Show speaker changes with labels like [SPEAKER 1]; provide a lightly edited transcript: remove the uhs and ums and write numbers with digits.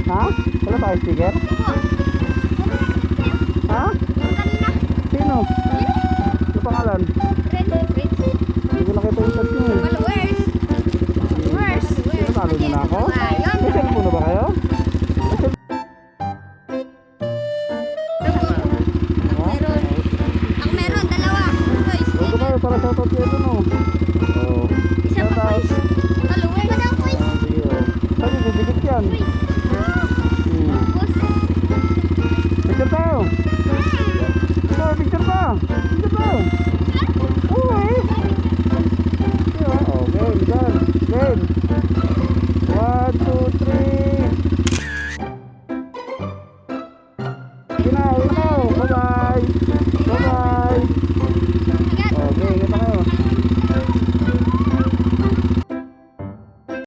[SPEAKER 1] Ha? Wala tayo sticker? Ha? Sino? Ano pangalan? Hindi ko nakita yung touch nyo eh. Sino, talo nyo na ako? May cellphone na ba kayo?
[SPEAKER 2] Meron, dalawa.
[SPEAKER 1] Huwag ka ba para shoutout kayo dun oh. Oh.
[SPEAKER 2] Isa pa quiz. Dalawa pa daw quiz.
[SPEAKER 1] Sige oh. Saan yung bibigit yan? Picture tayo. Picture pa. Picture tayo.